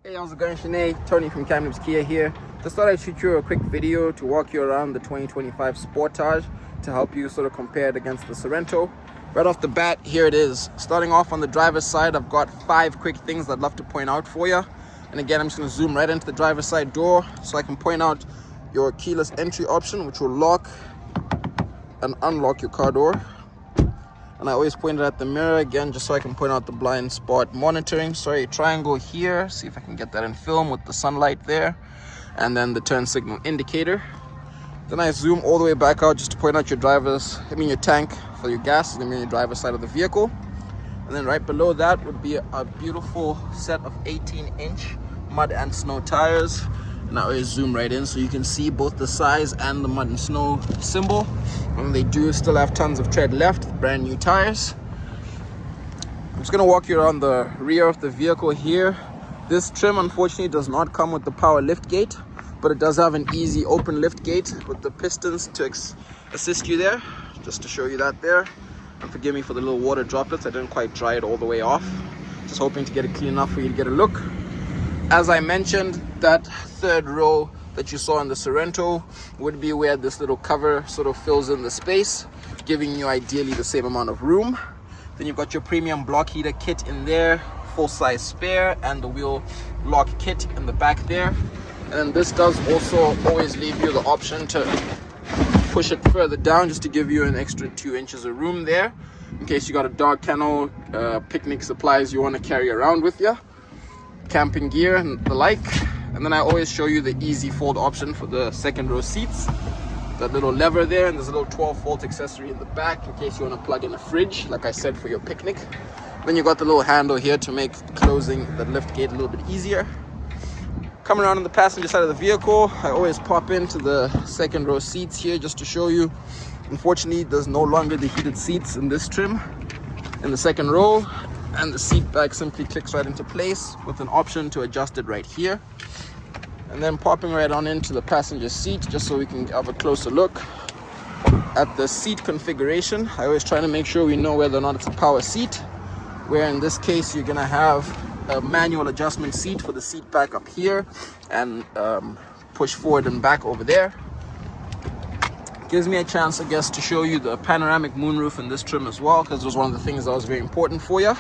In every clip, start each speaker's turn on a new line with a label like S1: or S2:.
S1: Hey, how's it going, Sinead? Tony from Kia here. Just thought I'd shoot you a quick video to walk you around the 2025 Sportage to help you sort of compare it against the Sorento. Right off the bat, here it is. Starting off on the driver's side, I've got 5 quick things I'd love to point out for you. And again, I'm just going to zoom right into the driver's side door so I can point out your keyless entry option, which will lock and unlock your car door. And I always point it at the mirror again, just so I can point out the blind spot monitoring. Sorry, triangle here. See if I can get that in film with the sunlight there. And then the turn signal indicator. Then I zoom all the way back out just to point out your your tank for your gas, and then your driver's side of the vehicle. And then right below that would be a beautiful set of 18-inch mud and snow tires. And I always zoom right in so you can see both the size and the mud and snow symbol. And they do still have tons of tread left, brand new tires. I'm just going to walk you around the rear of the vehicle here. This trim unfortunately does not come with the power lift gate, but it does have an easy open lift gate with the pistons to assist you there. Just to show you that there. And forgive me for the little water droplets, I didn't quite dry it all the way off. Just hoping to get it clean enough for you to get a look. As I mentioned, that third row that you saw in the Sorento would be where this little cover sort of fills in the space, giving you ideally the same amount of room. Then you've got your premium block heater kit in there, full-size spare, and the wheel lock kit in the back there. And this does also always leave you the option to push it further down just to give you an extra 2 inches of room there in case you got a dog kennel, picnic supplies you want to carry around with you, camping gear and the like. And then I always show you the easy fold option for the second row seats, that little lever there, and there's a little 12-volt accessory in the back in case you want to plug in a fridge, like I said, for your picnic. Then you got the little handle here to make closing the lift gate a little bit easier. Coming around on the passenger side of the vehicle, I always pop into the second row seats here just to show you. Unfortunately, there's no longer the heated seats in this trim in the second row, and the seat back simply clicks right into place with an option to adjust it right here. And then popping right on into the passenger seat just so we can have a closer look at the seat configuration. I always try to make sure we know whether or not it's a power seat, where in this case you're gonna have a manual adjustment seat for the seat back up here and push forward and back over there. Gives me a chance, I guess, to show you the panoramic moonroof in this trim as well, because it was one of the things that was very important for you.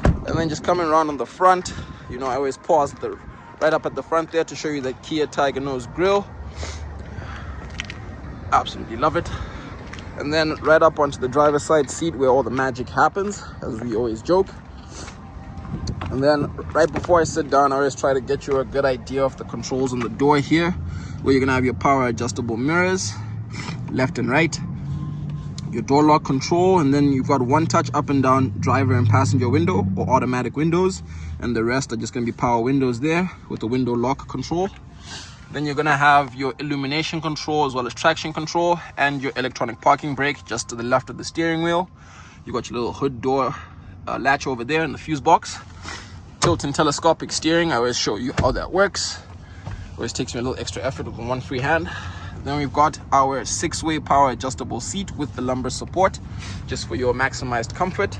S1: And then just coming around on the front, I always pause right up at the front there to show you the Kia Tiger Nose grille. Absolutely love it. And then right up onto the driver's side seat where all the magic happens, as we always joke. And then right before I sit down, I always try to get you a good idea of the controls on the door here, where you're gonna have your power adjustable mirrors, left and right, your door lock control, and then you've got one touch up and down driver and passenger window or automatic windows, and the rest are just going to be power windows there with the window lock control. Then you're going to have your illumination control as well as traction control and your electronic parking brake just to the left of the steering wheel. You've got your little hood door latch over there in the fuse box. Tilt and telescopic steering, I always show you how that works. Always takes me a little extra effort with one free hand. Then we've got our 6-way power adjustable seat with the lumbar support, just for your maximized comfort.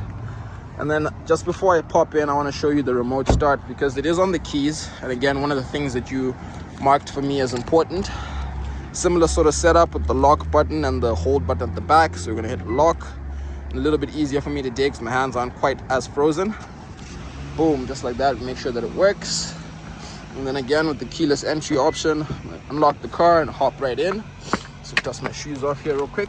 S1: And then just before I pop in, I want to show you the remote start, because it is on the keys. And again, one of the things that you marked for me as important. Similar sort of setup with the lock button and the hold button at the back. So we're going to hit lock. A little bit easier for me today because my hands aren't quite as frozen. Boom, just like that. Make sure that it works. And then again with the keyless entry option, unlock the car and hop right in. So dust my shoes off here real quick.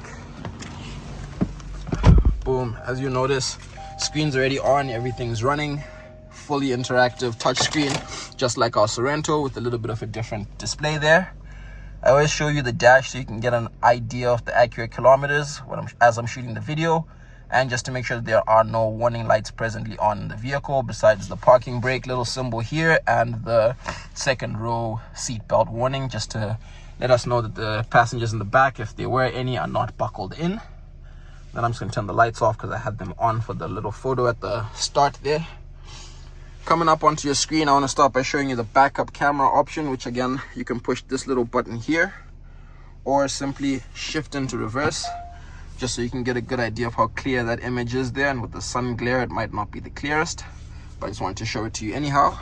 S1: Boom, as you notice, screen's already on, everything's running. Fully interactive touchscreen, just like our Sorento, with a little bit of a different display there. I always show you the dash so you can get an idea of the accurate kilometers as I'm shooting the video. And just to make sure that there are no warning lights presently on in the vehicle, besides the parking brake little symbol here and the second row seat belt warning, just to let us know that the passengers in the back, if there were any, are not buckled in. Then I'm just going to turn the lights off because I had them on for the little photo at the start there. Coming up onto your screen, I want to start by showing you the backup camera option, which again, you can push this little button here or simply shift into reverse, just so you can get a good idea of how clear that image is there. And with the sun glare, it might not be the clearest, but I just wanted to show it to you anyhow.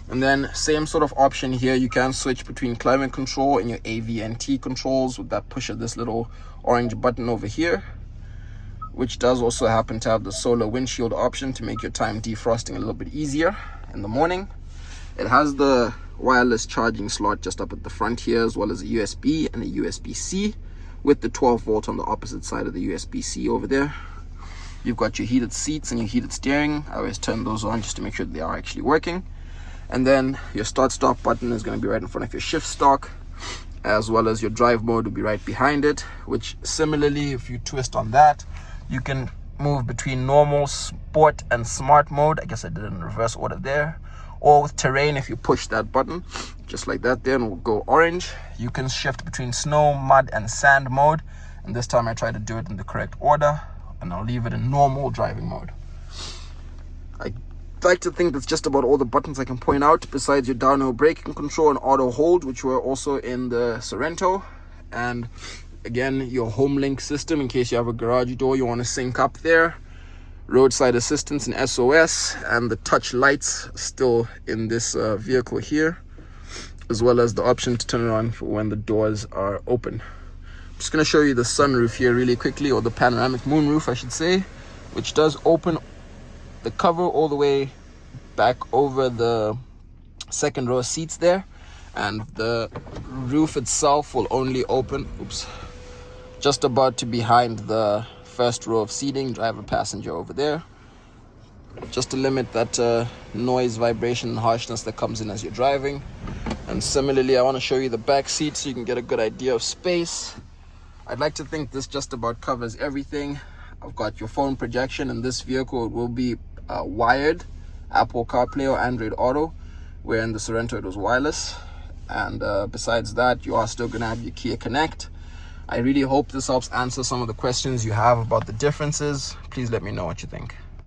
S1: And then same sort of option here, you can switch between climate control and your AV&T controls with that push of this little orange button over here, which does also happen to have the solar windshield option to make your time defrosting a little bit easier in the morning. It has the wireless charging slot just up at the front here, as well as a USB and a USB-C with the 12 volt on the opposite side of the USB-C over there. You've got your heated seats and your heated steering. I always turn those on just to make sure that they are actually working. And then your start stop button is going to be right in front of your shift stock, as well as your drive mode will be right behind it, which similarly, if you twist on that, you can move between normal, sport and smart mode. I guess I did it in reverse order there. Or with terrain, if you push that button just like that there, and we'll go orange, you can shift between snow, mud and sand mode. And this time I try to do it in the correct order, and I'll leave it in normal driving mode. I like to think that's just about all the buttons I can point out, besides your downhill braking control and auto hold, which were also in the Sorento. And again, your home link system in case you have a garage door you want to sync up there, roadside assistance and SOS, and the touch lights still in this vehicle here, as well as the option to turn it on for when the doors are open. I'm just going to show you the sunroof here really quickly, or the panoramic moonroof I should say, which does open the cover all the way back over the second row seats there, and the roof itself will only open just about to behind the first row of seating, driver, passenger over there, just to limit that noise, vibration and harshness that comes in as you're driving. And similarly, I want to show you the back seat so you can get a good idea of space. I'd like to think this just about covers everything. I've got your phone projection. In this vehicle it will be wired, Apple CarPlay or Android Auto, where in the Sorento it was wireless. And besides that, you are still going to have your Kia Connect. I really hope this helps answer some of the questions you have about the differences. Please let me know what you think.